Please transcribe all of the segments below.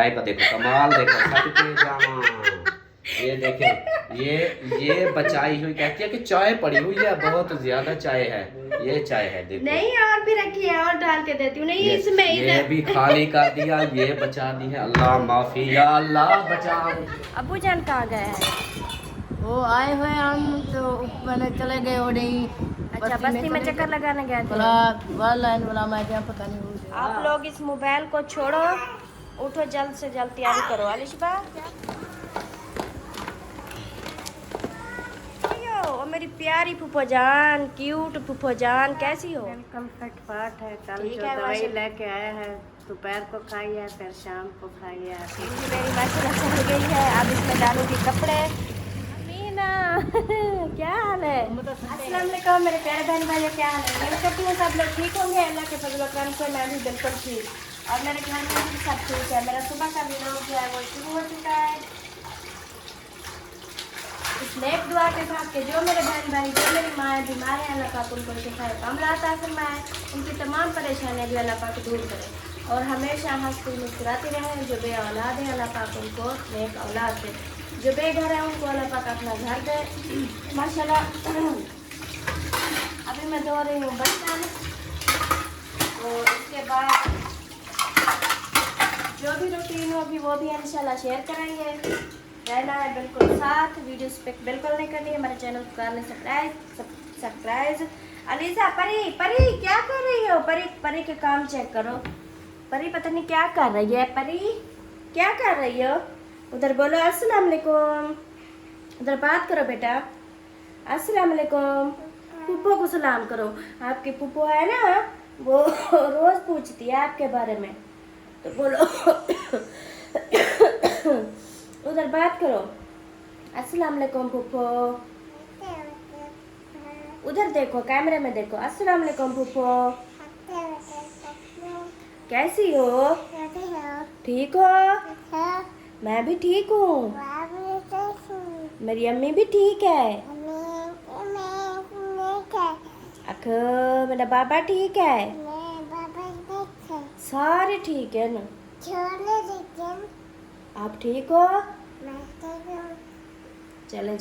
चाय का देखो कमाल, देखो छत पे जामा, ये देखें, ये बचाई हुई कहती है कि चाय पड़ी हुई है, बहुत ज्यादा चाय है, ये चाय है देखो। नहीं और भी रखी है और डाल के देती हूँ। नहीं इसमें ये भी खाली कर दिया, ये बचा दी है। अल्लाह माफी या अल्लाह बचा। अबू जान कहाँ गए हैं? वो आए हुए हम तो मैंने चले गए ओडे ही। अच्छा बस्ती में चक्कर लगाने गए थे। वाला लाइन वाला मैं क्या पता नहीं हुई। आप लोग इस मोबाइल को छोड़ो, उठो जल्द से जल्द तैयारी करो। अलिशबा ओ मेरी प्यारी फूफो जान, क्यूट फूफो जान, कैसी हो? बिल्कुल फटफाट है। कल ठीक जो है, दवाई माशा- लेके आया है दोपहर को खाई है, फिर शाम को खाई है। मेरी माशाल्लाह चल गई है। अब इसमें डालूंगी कपड़े। अमीना क्या हाल है? अस्सलाम वालेकुम मेरे प्यारे बहन भाई, क्या हाल है? मैं कहती हूँ सब लोग ठीक होंगे अल्लाह के फजल व करम से। मैं भी बिल्कुल ठीक, और मेरे घर में भी सब ठीक है। मेरा सुबह का व्लॉग जो है वो शुरू हो चुका है। इस नेक दुआ के साथ कि जो मेरे बहन भाई, जो मेरी माँ बीमार है, अल्लाह पाक उनको शिफाए कामिला अता फरमाए, उनकी तमाम परेशानियाँ भी अल्लाह पाक दूर करे, और हमेशा हंसती मुस्कुराती रहें। जो बे औलाद है अल्लाह पाक उनको नेक औलाद दे, जो बेघर है उनको अल्लाह पाक अपना घर दे माशाल्लाह। अभी मैं धो रही हूँ बर्तन, और उसके बाद जो भी रूटीन होगी वो भी इंशाल्लाह शेयर करेंगे। रहना है बिल्कुल साथ, वीडियो पे बिल्कुल नहीं करनी है। हमारे चैनल को कर लें सब्सक्राइब। अलीजा परी परी क्या कर रही हो? परी परी के काम चेक करो। परी पता नहीं क्या कर रही है। परी क्या कर रही हो? उधर बोलो अस्सलाम वालेकुम, उधर बात करो बेटा। अस्सलाम वालेकुम, पुप्पो को सलाम करो। आपकी पुप्पो है ना, वो रोज पूछती है आपके बारे में, तो बोलो उधर बात करो। अस्सलाम वालेकुम पुप्पो, उधर देखो कैमरे में देखो। अस्सलाम वालेकुम पुप्पो, कैसी हो? ठीक हो? मैं भी ठीक हूँ। मेरी अम्मी भी ठीक है। अख मेरा बाबा ठीक है। सारे ठीक है ना? आप ठीक हो? चले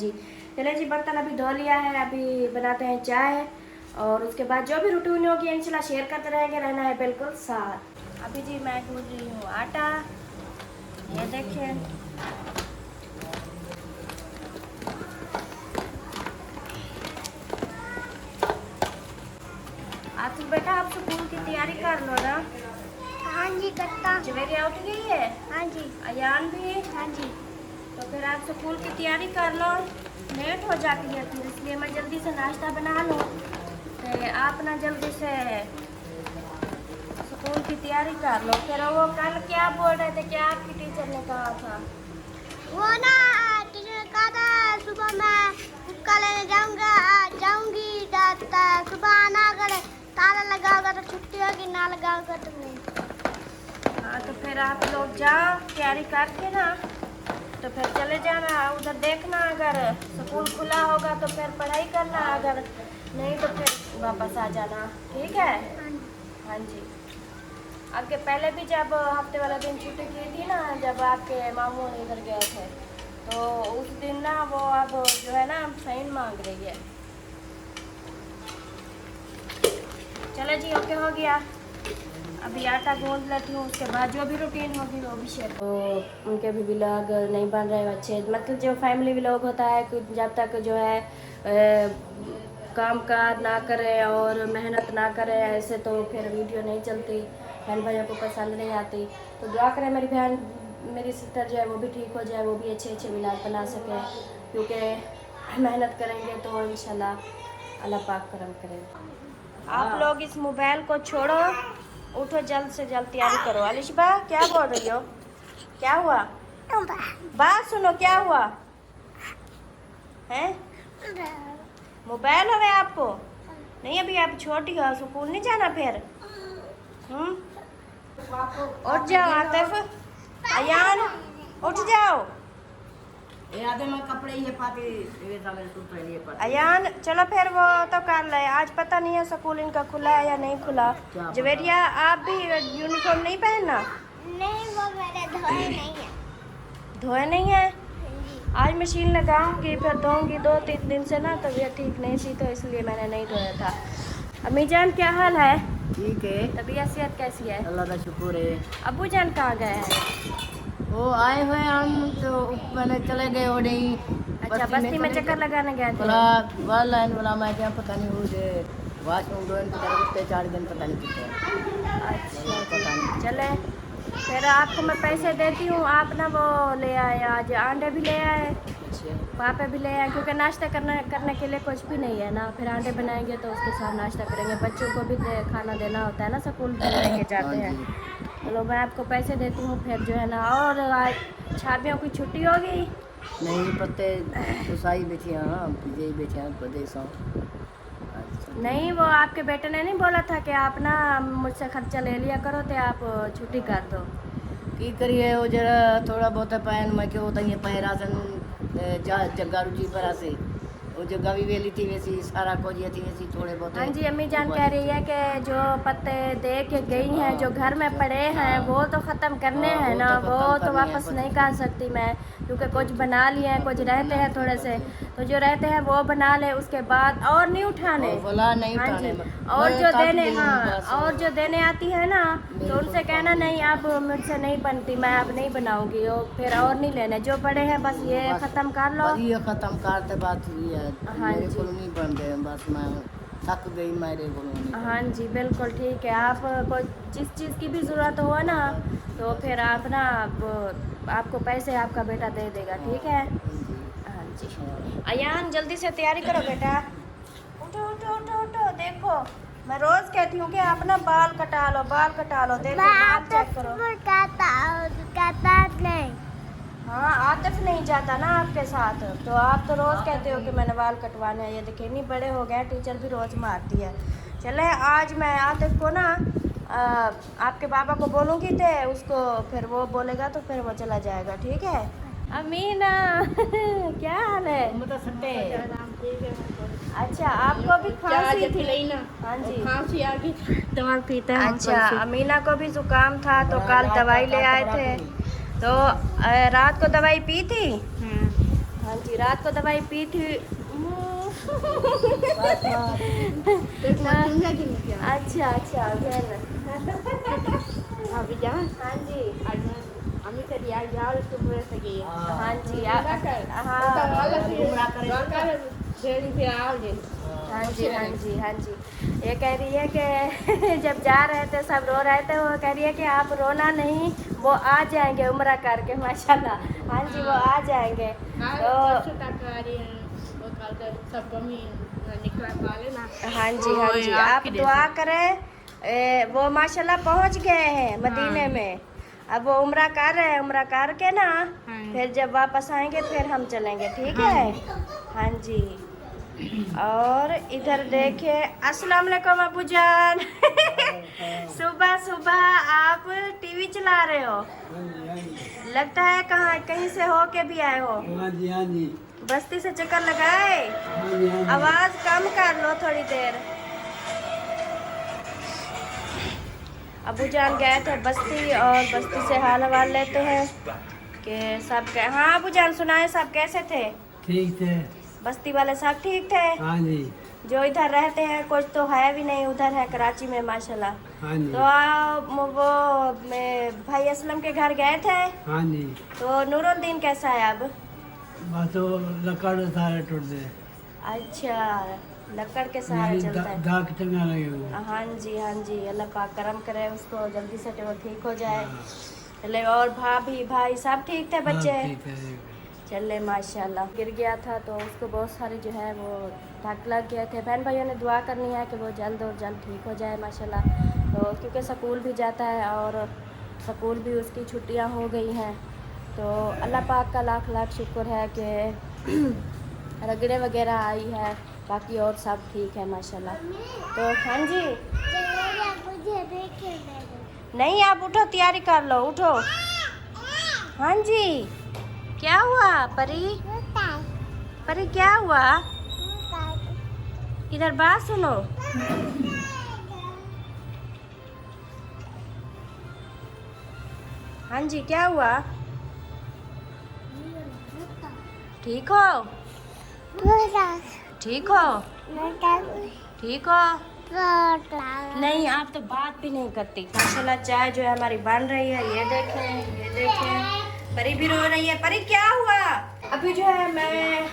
जी बर्तन अभी धो लिया है। अभी बनाते हैं चाय, और उसके बाद जो भी रूटीन होगी इंशाल्लाह शेयर करते रहेंगे। रहना है बिल्कुल साथ। अभी जी मैं गूंद रही हूँ आटा, ये देखें। आतिफ बेटा आप स्कूल की तैयारी कर लो ना। हाँ जी करता। जवेरिया उठ गई है? हाँ जी। अयान भी? हाँ जी। तो फिर आप स्कूल की तैयारी कर लो, लेट हो जाती है फिर, इसलिए मैं जल्दी से नाश्ता बना लूँ। तो आप ना जल्दी से स्कूल की तैयारी कर लो। फिर वो कल क्या बोल रहे थे, क्या आपकी टीचर ने कहा था? वो ना टीचर ने कहा था सुबह मैं हुक्का लेने जाऊंगी सुबह आना, अगर ताला लगा होगा तो छुट्टी होगी, ना लगा होगा तो नहीं। हाँ तो फिर आप लोग जाओ तैयारी करके ना, तो फिर चले जाना। उधर देखना, अगर स्कूल खुला होगा तो फिर पढ़ाई करना, अगर नहीं तो फिर वापस आ जाना। ठीक है? हाँ जी। आपके पहले भी जब हफ्ते वाला दिन छुट्टी की थी ना, जब आपके मामू इधर गए थे, तो उस दिन ना वो अब जो है ना फाइन मांग रही है। चलो जी ओके हो गया। अभी आटा गूंद लेती हूँ, उसके बाद जो भी रूटीन होगी वो भी शेयर। तो उनके भी व्लॉग नहीं बन रहे अच्छे, मतलब जो फैमिली व्लॉग होता है कि जब तक जो है काम काज ना करें और मेहनत ना करें ऐसे, तो फिर वीडियो नहीं चलती, बहन भाइयों को पसंद नहीं आती। तो दुआ करें मेरी बहन, मेरी सिस्टर जो है वो भी ठीक हो जाए, वो भी अच्छे अच्छे व्लॉग बना सके, क्योंकि मेहनत करेंगे तो इंशाल्लाह अल्लाह पाक करम करेगा। आप लोग इस मोबाइल को छोड़ो, उठो जल्द से जल्द तैयारी करो। अलिशबा क्या बोल रही हो? क्या हुआ? बात सुनो, क्या हुआ है? मोबाइल हो गया आपको? नहीं अभी आप छोटी हो, स्कूल नहीं जाना फिर? उठ जाओ आतिफ, अयान उठ जाओ। कपड़े ये पाते अयान चलो फिर वो तो कर ले। आज पता नहीं है स्कूल इनका खुला है या नहीं खुला। जवेरिया आप भी यूनिफॉर्म नहीं पहनना? नहीं वो मेरे धोए नहीं है। धोए नहीं है? आज मशीन लगाऊंगी फिर धोऊंगी। 2-3 दिन से ना तबीयत ठीक नहीं थी तो इसलिए मैंने नहीं धोया था। अम्मी जान क्या हाल है? ठीक है, तबीयत सेहत कैसी है? अल्लाह का शुक्र है। अब्बू जान कहाँ गए हैं? वो आए हुए हम तो मैंने चले गए हो नहीं। अच्छा, बस्ती में चक्कर लगाने गए थे। बोला वाला वाला मैं क्या पता नहीं हो जे वाशरूम डोन पता नहीं 4 दिन पता नहीं कितने। अच्छा पता नहीं। चले फिर आपको मैं पैसे देती हूँ, आप ना वो ले आए, आज अंडे भी ले आए, अच्छा, पापा भी ले आए, क्योंकि नाश्ता करने के लिए कुछ भी नहीं है ना। फिर अंडे बनाएंगे तो उसके साथ नाश्ता करेंगे। बच्चों को भी खाना देना होता है ना, स्कूल भी लेके जाते हैं। चलो मैं आपको पैसे देती हूँ फिर जो है ना। और आज छाबियों की छुट्टी होगी? नहीं पत्ते तो सही बेचे हाँ यही बेचे हैं प्रदेश। नहीं, वो आपके बेटे ने नहीं बोला था कि आप ना मुझसे खर्चा ले लिया करो तो आप छुट्टी कर दो? की करिए वो जरा थोड़ा बहुत पैन में क्यों होता है पैरा सन जग्गा रुचि पर से वो जगह भी वेली थी वैसी सारा कुछ ये थी वैसी थोड़े बहुत। हाँ जी, अम्मी जान कह रही है कि जो पत्ते दे के गई हैं जो घर में पड़े हैं वो तो ख़त्म करने हैं ना, वो तो वापस नहीं कर सकती मैं, क्योंकि कुछ बना लिए हैं, कुछ रहते हैं थोड़े से, तो जो रहते हैं वो बना ले, उसके बाद और नहीं उठाने। बोला नहीं हाँ जी, उठाने। और जो देने और जो देने आती है ना तो उनसे कहना नहीं अब मुझसे नहीं बनती, मैं अब नहीं बनाऊंगी, और फिर और नहीं लेने, जो पड़े हैं बस ये ख़त्म कर लो। ये ख़त्म करते बात ये है। हाँ मेरे जी। को नहीं बन गए बस मैं थक गई मेरे को। हाँ जी बिल्कुल ठीक है। आप को जिस चीज़ की भी ज़रूरत हो ना तो फिर आप ना आपको पैसे आपका बेटा दे देगा, ठीक है? हाँ जी। अयान जल्दी से तैयारी करो बेटा, उठो उठो उठो उठो। देखो मैं रोज़ कहती हूँ कि आप ना बाल कटा लो, बाल कटा लो। देखो बाल चेक करो। कहता नहीं। हाँ, आतिफ नहीं जाता ना आपके साथ, तो आप तो रोज़ कहते हो कि मैंने बाल कटवाने हैं। ये देखिए नहीं बड़े हो गए, टीचर भी रोज़ मारती है। चले आज मैं आतिफ को ना आपके पापा को बोलूँगी थे उसको, फिर वो बोलेगा तो फिर वो चला जाएगा, ठीक है? अमीना क्या हाल है? अच्छा, आपको भी खांसी थी? हाँ जी, खांसी आ गई दवा पीते हैं। अच्छा, अमीना को भी जुकाम था तो कल दवाई ले आए थे, तो रात को दवाई पी थी? हाँ जी, रात को दवाई पी थी। अच्छा अच्छा अभी जान हाँ जी हमें कर यार यार उसको पूरे सके। हाँ जी हाँ हाँ जी हाँ जी हाँ जी। ये कह रही है कि जब जा रहे थे सब रो रहे थे, वो कह रही है कि आप रोना नहीं, वो आ जाएंगे उम्रा करके माशाल्लाह। हाँ जी वो आ जाएंगे तो हाँ जी आप दुआ करें। वो माशाल्लाह पहुंच गए हैं मदीने में, अब वो उम्रा कर रहे हैं, उम्रा करके ना फिर जब वापस आएंगे फिर हम चलेंगे, ठीक है? हाँ जी। और इधर देखिए, अस्सलाम वालेकुम अबू जान। सुबह सुबह आप टीवी चला रहे हो, लगता है कहाँ कहीं से हो के भी आए हो? हाँ जी हाँ जी बस्ती से चक्कर लगाए? हाँ जी हाँ जी। आवाज कम कर लो थोड़ी देर। अबू जान गए थे बस्ती और बस्ती से हाल हवाल लेते हैं कि सब हाँ अबू जान सुनाए सब कैसे थे? ठीक थे। बस्ती वाले सब ठीक थे? हाँ जी जो इधर रहते हैं कुछ तो है भी नहीं, उधर है कराची में माशाल्लाह। हाँ जी तो आप वो मैं भाई असलम के घर गए थे, हाँ जी। तो नूरुद्दीन कैसा है अब? बस वो लकड़ सारे टूट गए। अच्छा, लकड़ के सहारे चलता है। दाग चंगा लगे हुए। हाँ जी अल्लाह पाक करम करे उसको जल्दी से वो ठीक हो जाए। चले और भाभी भाई सब ठीक थे? बच्चे ठीक है। चले माशाल्लाह। गिर गया था तो उसको बहुत सारे जो है वो धक लग गए थे। बहन भाइयों ने दुआ करनी है कि वो जल्द और जल्द ठीक हो जाए माशाल्लाह। तो क्योंकि स्कूल भी जाता है और स्कूल भी उसकी छुट्टियां हो गई हैं, तो अल्लाह पाक का लाख लाख शुक्र है कि रगड़े वगैरह आई है, बाकी और सब ठीक है माशाल्लाह। तो हाँ जी नहीं आप उठो, तैयारी कर लो, उठो। हाँ जी क्या हुआ परी? परी क्या हुआ? इधर बात सुनो। हाँ जी, क्या हुआ? ठीक हो? ठीक हो? ठीक हो? नहीं, आप तो बात भी नहीं करती। माशाल्लाह चाय जो है हमारी बन रही है। ये देखें, परी भी रो रही है। परी क्या हुआ? अभी जो है मैं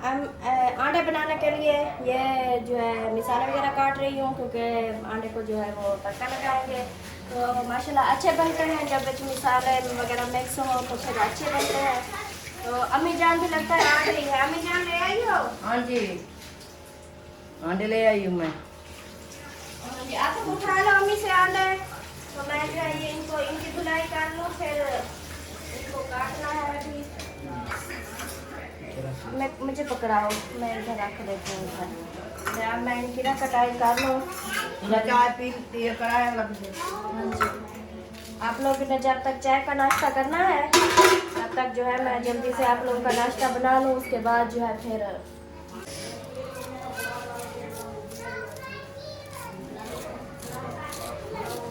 आंडे बनाने के लिए ये जो है मिसाले वगैरह काट रही हूँ, क्योंकि आंडे को जो है वो तड़का लगाएंगे। तो माशाल्लाह अच्छे बनते हैं जब मिसाले वगैरह मिक्स हो तो फिर अच्छे बनते हैं। तो अम्मी जान भी लगता है आ गई है। अम्मी जान ले आई हो? हाँ जी, आंडे ले आई हूँ मैं। आप तो उठा लो अम्मी से आंडे। तो मैं जो है ये इनकी धुलाई कर लूँ, फिर इनको काटना है। अभी मुझे पकड़ाओ, मैं इधर रख देती हूँ इधर। अब मैं इनकी ना कटाई कर लूँ। चाय पी कराया लग गया। हाँ जी, आप लोग ने जब तक चाय का नाश्ता करना है तब तक जो है मैं जल्दी से आप लोगों का नाश्ता बना लूँ। उसके बाद जो है फिर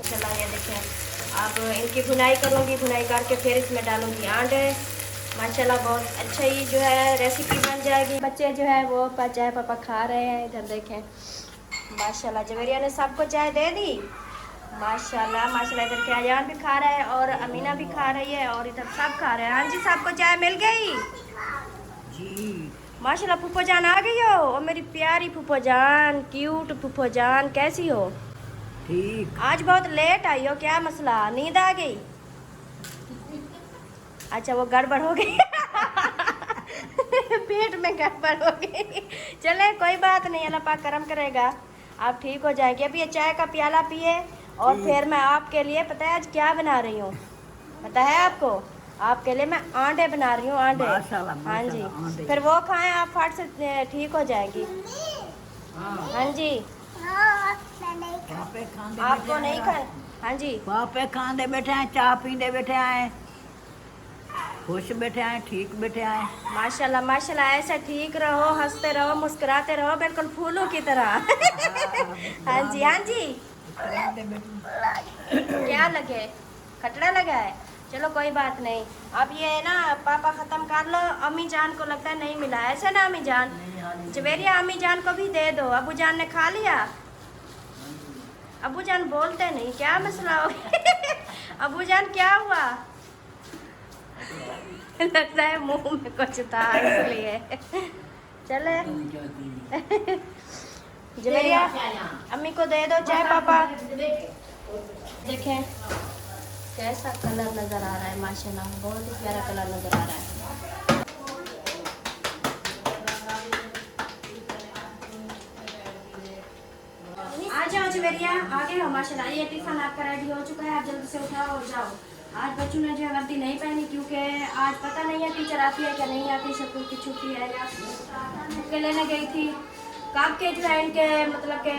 चला, ये देखें अब इनकी भुनाई करूँगी। भुनाई करके फिर इसमें डालूँगी आंडे। माशाल्लाह बहुत अच्छा ही जो है रेसिपी बन जाएगी। बच्चे जो है वो चाय पापा खा रहे हैं। इधर देखें माशाल्लाह जवेरिया ने सबको चाय दे दी। माशाल्लाह माशाल्लाह, इधर के अयान भी खा रहे हैं और अमीना भी खा रही है और इधर सब खा रहे हैं। हाँ जी, सबको चाय मिल गई जी। माशाल्लाह। फूफो जान आ गई हो? और मेरी प्यारी फूफो जान, क्यूट फूफो जान, कैसी हो? ठीक। आज बहुत लेट आई हो, क्या मसला? नींद आ गई? अच्छा, वो गड़बड़ हो गई पेट में गड़बड़ हो गई। चले कोई बात नहीं, अल्लाह पाक करम करेगा, आप ठीक हो जाएंगे। अभी ये चाय का प्याला पिए और फिर मैं आपके लिए पता है आज क्या बना रही हूँ? पता है आपको? आपके लिए मैं आंडे बना रही हूँ, आंडे। हाँ जी, फिर वो खाएं आप फट से ठीक हो जाएंगी। हाँ जी, आपको नहीं खाए? हाँ जी, पापे खाते बैठे हैं, चाय पीते बैठे हैं, खुश बैठे हैं, ठीक बैठे हैं। माशाल्लाह माशाल्लाह, ऐसे ठीक रहो, हंसते रहो, मुस्कुराते रहो, बिल्कुल फूलों की तरह। हाँ जी, हाँ जी। क्या लगे? खटरा लगा है? चलो कोई बात नहीं। अब ये ना पापा ख़त्म कर लो। अम्मी जान को लगता है नहीं मिला, ऐसे ना अम्मी जान? जवेरिया अम्मी जान को भी दे दो। अबू जान ने खा लिया? अबू जान बोलते नहीं, क्या मसला हो गया? अबू जान क्या हुआ? लगता है मुंह में कुछ था इसलिए। चले जवेरिया अम्मी को दे दो चाय पापा। देखें कैसा कलर नज़र आ रहा है, माशाल्लाह बहुत ही प्यारा कलर नज़र आ रहा है। आ जाओ जवेरिया, आ गए हो माशाल्लाह। ये टिफिन आपका रेडी हो चुका है, आप जल्दी से उठाओ और जाओ। आज बच्चों ने जो है वर्दी नहीं पहनी, क्योंकि आज पता नहीं है टीचर आती है क्या नहीं आती, स्कूल की छुट्टी है या के लेने गई थी। कब के जो है इनके मतलब के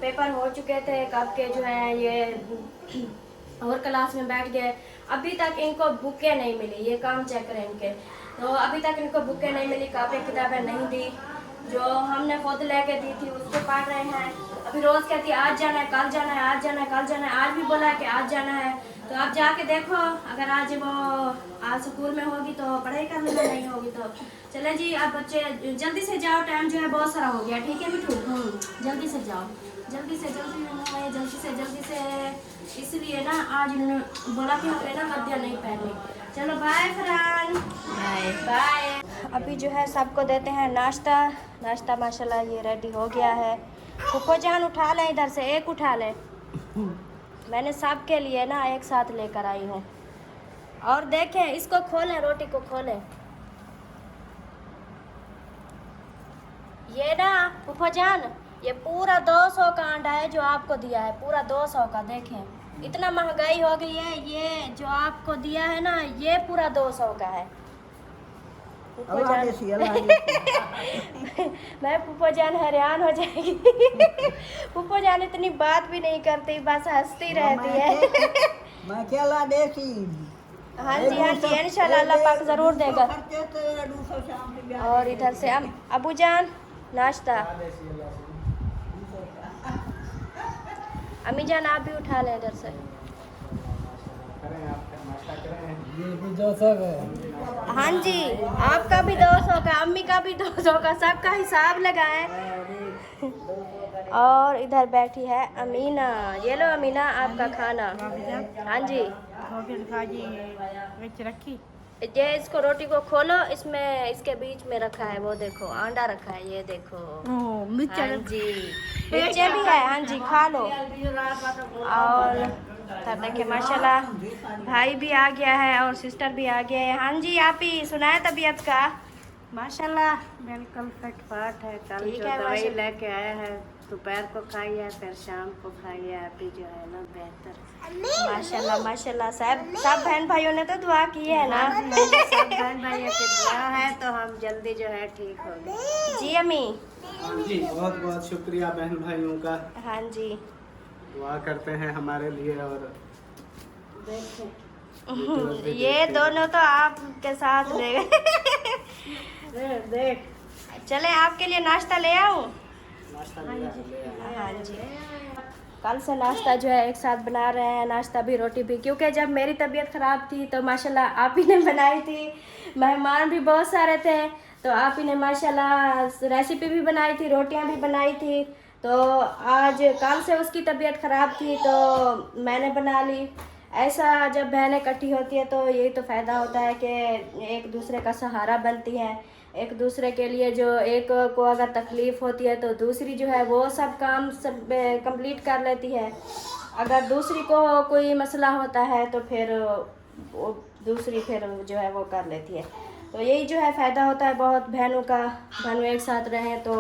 पेपर हो चुके थे, कब के जो है ये और क्लास में बैठ गए। अभी तक इनको बुकें नहीं मिली, ये काम चेक करें इनके। तो अभी तक इनको बुकें नहीं मिली, कापी किताबें नहीं दी, जो हमने खुद लेके दी थी उसको पढ़ रहे हैं। अभी रोज़ कहती है आज जाना है, कल जाना है, आज जाना है, कल जाना है। आज भी बोला है कि आज जाना है। तो आप जाके देखो, अगर आज वो आज स्कूल में होगी तो पढ़ाई कर लेना, नहीं होगी तो चले जी। अब बच्चे जल्दी से जाओ, टाइम जो है बहुत सारा हो गया, ठीक है मिठू? जल्दी से जाओ, जल्दी से जल्दी से। इसलिए ना आज इन्होंने बोला कि हमें ना वर्दियाँ नहीं पहननी। चलो बाय फरहान, बाय बाय। अभी जो है सबको देते हैं नाश्ता। नाश्ता माशाल्लाह ये रेडी हो गया है। फूफो जान उठा लें, इधर से एक उठा लें। मैंने सब के लिए ना एक साथ लेकर आई हूँ। और देखें, इसको खोलें, रोटी को खोलें। ये ना फूफो जान, ये पूरा 200 का अंडा है जो आपको दिया है, पूरा 200 का। देखें इतना महंगाई हो गई है, ये जो आपको दिया है ना ये पूरा 200 का है। फूफो जान मैं फूफो जान हैरान हो जाएगी। फूफो जान इतनी बात भी नहीं करती, बस हंसती रहती है। मैं क्या ला देती? हाँ जी हाँ जी, इंशाल्लाह अल्लाह पाक ज़रूर देगा। और इधर से हम अबू जान नाश्ता। अम्मी जान आप भी उठा लें इधर से। ये भी 200 का। हाँ जी, आपका भी 200 का, अम्मी का भी 200 का, सबका हिसाब लगाएं। और इधर बैठी है अमीना। ये लो अमीना, आपका खाना। हाँ जी, रखी ये इसको रोटी को खोलो, इसमें इसके बीच में रखा है, वो देखो अंडा रखा है, ये देखो। हाँ जी, मिर्चें भी है। हाँ जी, खा लो। और तब देखिए माशाल्लाह भाई भी आ गया है और सिस्टर भी आ गया है। हाँ जी, आप ही सुनाए तबीयत का। माशाल्लाह बिल्कुल फिटफाट है। कल ठीक जो है, दवाई माशा- लेके आया है, दोपहर को खाई है, फिर शाम को खाई है। अभी जो है ना बेहतर माशाल्लाह माशाल्लाह। सब बहन भाइयों ने तो दुआ की है ना। सब बहन भाइयों की दुआ है तो हम जल्दी जो है ठीक हो गए। जी अम्मी। हाँ जी, बहुत बहुत शुक्रिया बहन भाइयों का। हाँ जी, दुआ करते हैं हमारे लिए। और ये दोनों तो आपके साथ ले गए। देख चले आपके लिए नाश्ता ले आऊं। नाश्ता लिया। हाँ जी, कल से नाश्ता जो है एक साथ बना रहे हैं, नाश्ता भी रोटी भी, क्योंकि जब मेरी तबीयत ख़राब थी तो माशाल्लाह आप ही ने बनाई थी। मेहमान भी बहुत सारे थे तो आप ही ने माशाल्लाह रेसिपी भी बनाई थी, रोटियां भी बनाई थी। तो आज कल से उसकी तबीयत ख़राब थी तो मैंने बना ली। ऐसा जब बहनें इकट्ठी होती है तो यही तो फ़ायदा होता है कि एक दूसरे का सहारा बनती हैं। एक दूसरे के लिए जो एक को अगर तकलीफ़ होती है तो दूसरी जो है वो सब काम सब कंप्लीट कर लेती है। अगर दूसरी को कोई मसला होता है तो फिर वो दूसरी फिर जो है वो कर लेती है। तो यही जो है फ़ायदा होता है बहुत बहनों का। बहनों एक साथ रहें तो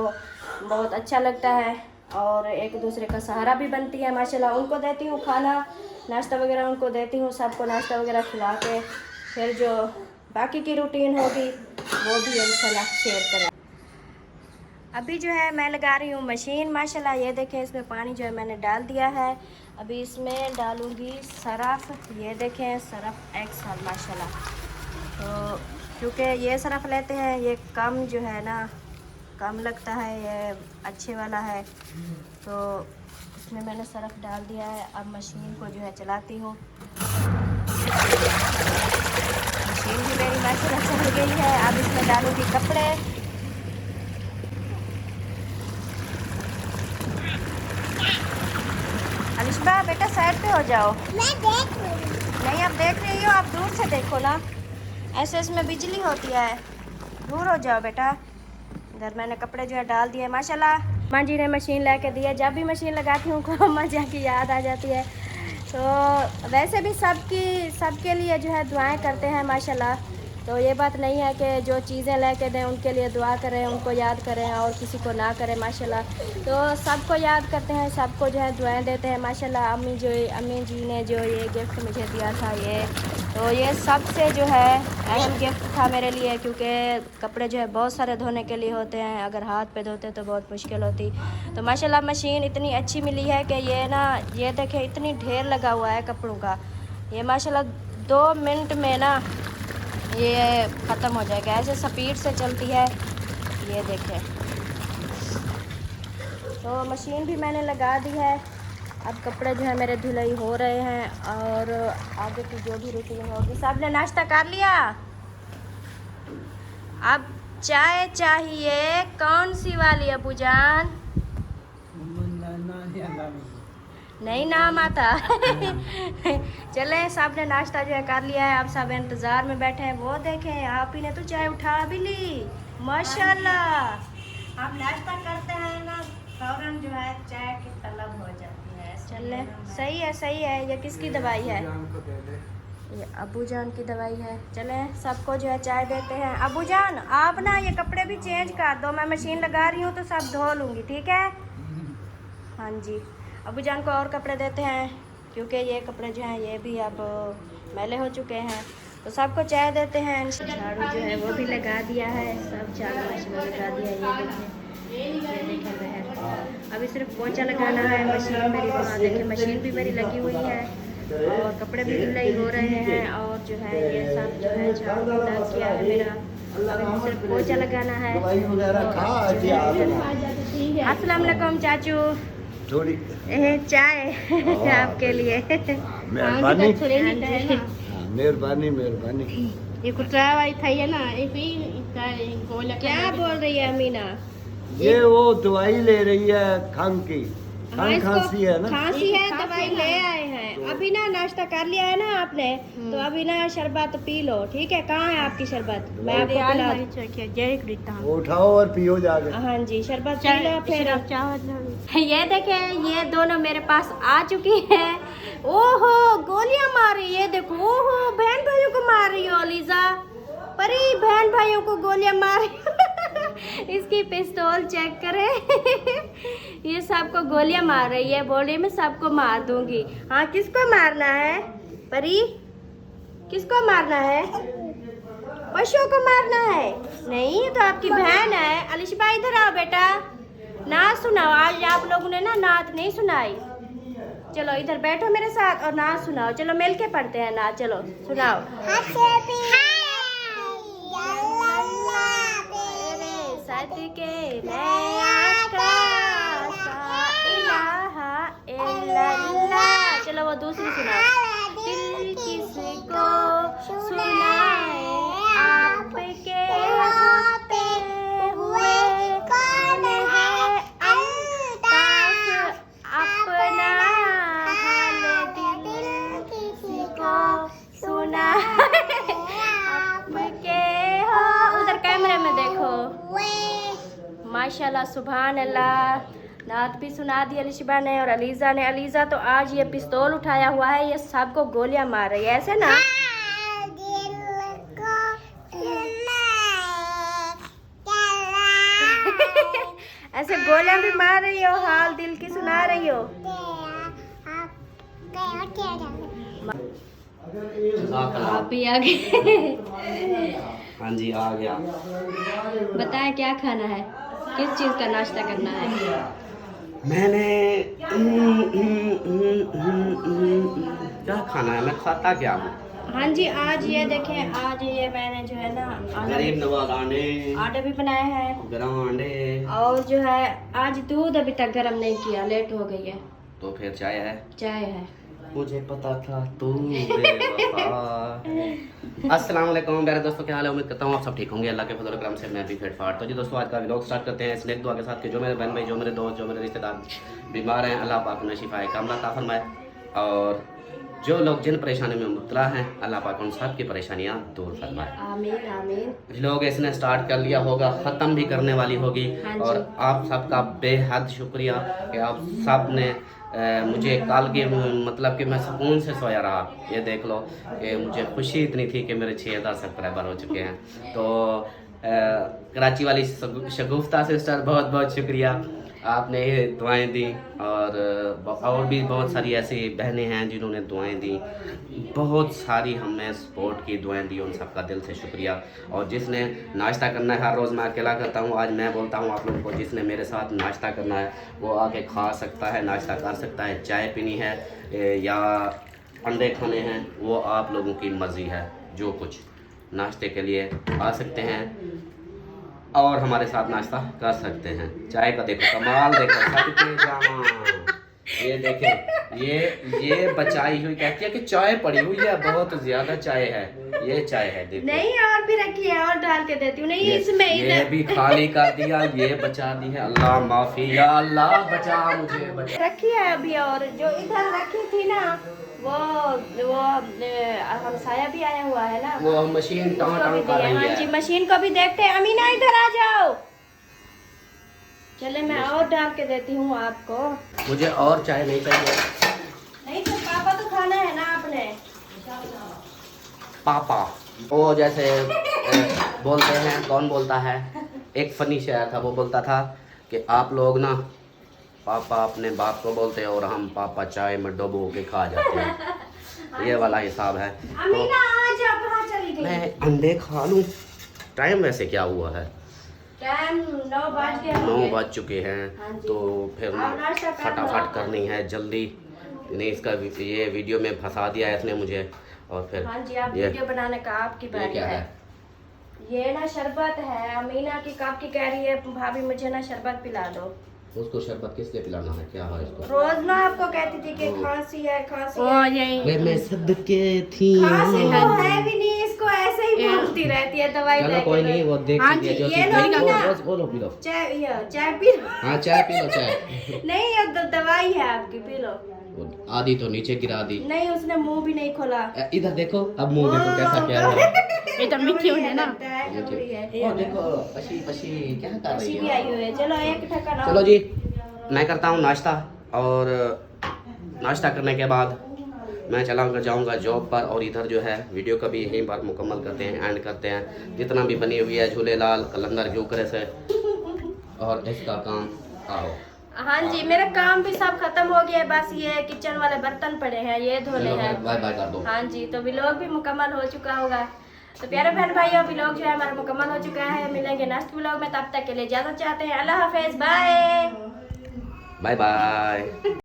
बहुत अच्छा लगता है और एक दूसरे का सहारा भी बनती है। माशाल्लाह उनको देती हूँ खाना नाश्ता वगैरह, उनको देती हूँ, सबको नाश्ता वगैरह खिला के फिर जो बाकी की रूटीन होगी वो भी इंशाल्लाह शेयर करें। अभी जो है मैं लगा रही हूँ मशीन। माशाल्लाह ये देखें, इसमें पानी जो है मैंने डाल दिया है। अभी इसमें डालूँगी सरफ। ये देखें सरफ एक्सल माशाल्लाह। तो क्योंकि ये सरफ लेते हैं ये कम जो है ना कम लगता है, ये अच्छे वाला है। तो इसमें मैंने सरफ डाल दिया है। अब मशीन को जो है चलाती हूँ। मशीन भी मेरी माशाल्लाह चल गई है। अब इसमें डालूँगी कपड़े। अलिशबा बेटा साइड पे हो जाओ। मैं देख रही हूँ। नहीं आप देख रही हो, आप दूर से देखो ना, ऐसे इसमें बिजली होती है, दूर हो जाओ बेटा। इधर मैंने कपड़े जो है डाल दिए माशाल्लाह। माँ जी ने मशीन ला के दी है। जब भी मशीन लगाती हूँ को अम्मा जी की याद आ जाती है। तो वैसे भी सबके लिए जो है दुआएं करते हैं माशाल्लाह। तो ये बात नहीं है कि जो चीज़ें लेके दें उनके लिए दुआ करें, उनको याद करें और किसी को ना करें माशाल्लाह। तो सबको याद करते हैं, सबको जो है दुआएं देते हैं माशाल्लाह। अम्मी जी ने जो ये गिफ्ट मुझे दिया था ये सबसे जो है अहम गिफ्ट था मेरे लिए, क्योंकि कपड़े जो है बहुत सारे धोने के लिए होते हैं, अगर हाथ पे धोते तो बहुत मुश्किल होती। तो माशाल्लाह मशीन इतनी अच्छी मिली है कि ये देखें इतनी ढेर लगा हुआ है कपड़ों का। ये माशाल्लाह 2 मिनट में ना ये ख़त्म हो जाएगा, ऐसे स्पीड से चलती है। ये देखें, तो मशीन भी मैंने लगा दी है। अब कपड़े जो है मेरे धुलाई हो रहे हैं और आगे की जो भी रूटीन होगी। सब ने नाश्ता कर लिया? अब चाय चाहिए, कौन सी वाली अबू जान? नहीं नाम आता। चले सब ने नाश्ता जो है कर लिया है, अब सब इंतज़ार में बैठे हैं। वो देखें आप ही ने तो चाय उठा भी ली माशाल्लाह। हम नाश्ता करते हैं ना फौरन जो है चाय की तलब हो जाती है। चले सही है। ये किसकी दवाई है? ये अबू जान की दवाई है। चले सबको जो है चाय देते हैं। अबू जान आप ना ये कपड़े भी चेंज कर दो, मैं मशीन लगा रही हूँ तो सब धो लूँगी, ठीक है? हाँ जी, अबू जान को और कपड़े देते हैं क्योंकि ये कपड़े जो हैं ये भी अब मैले हो चुके हैं। तो सबको चाय देते हैं। झाड़ू जो है वो भी लगा दिया है, सब झाड़ू मशीन लगा दिया। ये देखें बहन, अभी सिर्फ पोंछा लगाना है। मशीन मेरी वहाँ देखें, मशीन भी मेरी लगी हुई है और कपड़े भी धुलाई हो रहे हैं और जो है ये सब जो है झाड़ू लग गया है मेरा। अभी सिर्फ पोंछा लगाना है। अस्सलाम वालेकुम चाचू, चाय आपके लिए। मेहरबानी मेहरबानी। ये कुतरा वाली थी है ना, ये भी गोला क्या बोल रही है अमीना? ये वो दवाई ले रही है खंग की, हाँ, खंग इसको खांसी है ना। खांसी है, दवाई ले आए हैं। अभी ना नाश्ता कर लिया है ना आपने, तो अभी ना शरबत पी लो, ठीक है? कहाँ है आपकी शरबत? मैं आपको पिला दूं। उठाओ और पियो जाके। हाँ जी, शरबत पी लो फिर। ये देखें, ये दोनों मेरे पास आ चुकी हैं। ओहो, गोलियां मार रही है, देखो। ओहो, बहन भाइयों को मार रही हो लीजा परी, बहन भाइयों को गोलियां मार रही। इसकी पिस्तौल चेक करें। ये सबको गोलियां मार रही है, बोल रही मैं सबको मार दूंगी। हाँ, किसको मारना है परी? किसको मारना है? पशुओं को मारना है? नहीं, ये तो आपकी बहन है। अलिशबा इधर आओ बेटा, नात सुनाओ। आज आप लोगों ने ना नात नहीं सुनाई। चलो इधर बैठो मेरे साथ और नात सुनाओ। चलो मिल के पढ़ते हैं नात, चलो सुनाओ। सदके मैं आकाश इलाहा इल्लल्लाह। चलो वो दूसरी सुनाओ। दिल किसको सुनाए आपके होते हुए, कौन है अल्ताफ अपना हाल दिल किसको सुनाए आपके हो। उधर कैमरे में देखो। माशाल्लाह, सुभान अल्लाह। नात भी सुना दी अलिशबा ने और अलीज़ा ने। अलीज़ा तो आज ये पिस्तौल उठाया हुआ है, ये सबको गोलियां मार रही है, ऐसे ना? ऐसे गोलियां भी मार रही हो, हाल दिल की सुना रही हो। आप भी आ गए। हाँ जी, आ गया। बताएं क्या खाना है, किस चीज़ का नाश्ता करना है? मैंने क्या खाना है, मैं खाता क्या हूँ? हाँ जी, आज ये देखें, आज ये मैंने जो है ना गरीब नवाज आटे भी बनाए हैं, गरम अंडे, और जो है आज दूध अभी तक गर्म नहीं किया, लेट हो गई है। तो फिर चाय है। चाय है। मुझे पता था तू बेवफा। अस्सलाम वालेकुम प्यारे दोस्तों, क्या हाल है? उम्मीद करता हूँ आप सब ठीक होंगे। अल्लाह के फजल करम से मैं भी फिट फाट। तो जी दोस्तों, आज का व्लॉग स्टार्ट करते हैं इस नेक दुआ के साथ कि जो मेरे बहन भाई, जो मेरे दोस्त, जो मेरे रिश्तेदार बीमार हैं, अल्लाह पाक उन्हें शिफाए कामला अता फरमाए। और जो लोग जिन परेशानी में मुब्तला हैं, अल्लाह पाक उन सब की परेशानियाँ दूर फरमाए। आमीन आमीन। लोग इसने स्टार्ट कर लिया होगा, ख़त्म भी करने वाली होगी। हाँ और आप सबका बेहद शुक्रिया कि आप सब ने मुझे कल के मतलब कि मैं सुकून से सोया रहा। ये देख लो कि मुझे खुशी इतनी थी कि मेरे 6000 सब्सक्राइबर हो चुके हैं। तो कराची वाली शगुफ्ता सिस्टर, बहुत बहुत शुक्रिया, आपने ये दुआएं दी। और भी बहुत सारी ऐसी बहनें हैं जिन्होंने दुआएं दी, बहुत सारी हमें सपोर्ट की दुआएं दी, उन सबका दिल से शुक्रिया। और जिसने नाश्ता करना है, हर रोज़ मैं अकेला करता हूँ, आज मैं बोलता हूँ आप लोगों को, जिसने मेरे साथ नाश्ता करना है वो आके खा सकता है, नाश्ता कर सकता है। चाय पीनी है या अंडे खाने हैं, वो आप लोगों की मर्ज़ी है। जो कुछ नाश्ते के लिए आ सकते हैं और हमारे साथ नाश्ता कर सकते हैं। चाय का देखो कमाल, देखो सबके जामा। ये देखें, ये बचाई हुई कहती है कि चाय पड़ी हुई है, बहुत ज्यादा चाय है। ये चाय है, देखो। नहीं, और भी रखी है, और डाल के देती हूँ। नहीं, इसमें ये भी खाली कर दिया, ये बचा दी है। अल्लाह माफी, या अल्लाह बचा, मुझे बचा। रखी है अभी, और जो इधर रखी थी ना वो हमसाया भी आया हुआ है ना, वो मशीन टाँग टाँग कर रही हाँ जी, है। मशीन को भी देखते हैं। अमीना इधर आ जाओ, चले मैं और डाल के देती हूँ आपको। मुझे और चाय नहीं चाहिए। नहीं तो पापा तो खाना है ना आपने। पापा वो जैसे बोलते हैं, कौन बोलता है, एक फनी शायर था, वो बोलता था कि आप लोग ना पापा अपने बाप को बोलते हैं और हम पापा चाय में डुबो के खा जाते हैं। ये वाला हिसाब है। अमीना आ जाओ, कहाँ चली गई? मैं अंडे खा लूँ। टाइम वैसे क्या हुआ है? टाइम 9 बज गया। 9 बज चुके हैं। हाँ जी। तो फिर अब नाश्ता कर लो फटाफट आप। करनी है जल्दी। नहीं, इसका ये वीडियो में फंसा दिया है इसने मुझे। और फिर हाँ जी, आप ये वीडियो बनाने का आपकी बारी क्या है। है? ये ना शरबत है, अमीना की कब की कह रही है भाभी मुझे ना शरबत पिला दो। उसको शरबत किस लिए पिलाना है, क्या है इसको? रोज ना आपको कहती थी कि खांसी है खांसी ओ है। यही मैं सदके थी। खांसी तो है भी नहीं, इसको ऐसे ही बोलती रहती है दवाई चलो लेके। कोई नहीं, वो देख हाँ लीजिए जी, जो ये चीज़ लो देखा ना। वो रोज बोलो पी लो। चाय पी लो। हाँ चाय पी लो चाय। नहीं ये दवाई है आपकी, पी लो। वो आधी तो नीचे गिरा दी। नहीं उसने मुंह भी नहीं खोला। इधर देखो, अब मुंह देखो कैसा क्या है। ये तो मीठी होने ना। और देखो पशी पशी क्या कर रही अच्छी भी है। आई हुई है। चलो एक ठक्का ना। चलो जी, मैं करता हूँ नाश्ता, और नाश्ता करने के बाद मैं जाऊँगा जॉब पर, और इधर जो है वीडियो का भी यहीं पर मुकम्मल करते हैं, एंड करते हैं। जितना भी बनी हुई है झूलेलाल कलंदर के ऊपर से, और इसका काम आओ। हाँ जी, मेरा काम भी सब खत्म हो गया है, बस ये किचन वाले बर्तन पड़े हैं, ये धोने चलो हैं। बाय बाय कर दो। हाँ जी, तो व्लॉग भी मुकम्मल हो चुका होगा। तो प्यारे बहन भाइयों, व्लॉग जो है हमारा मुकम्मल हो चुका है। मिलेंगे नेक्स्ट व्लॉग में, तब तक के लिए इजाजत चाहते हैं। अल्लाह हाफिज, बाय बाय बाय।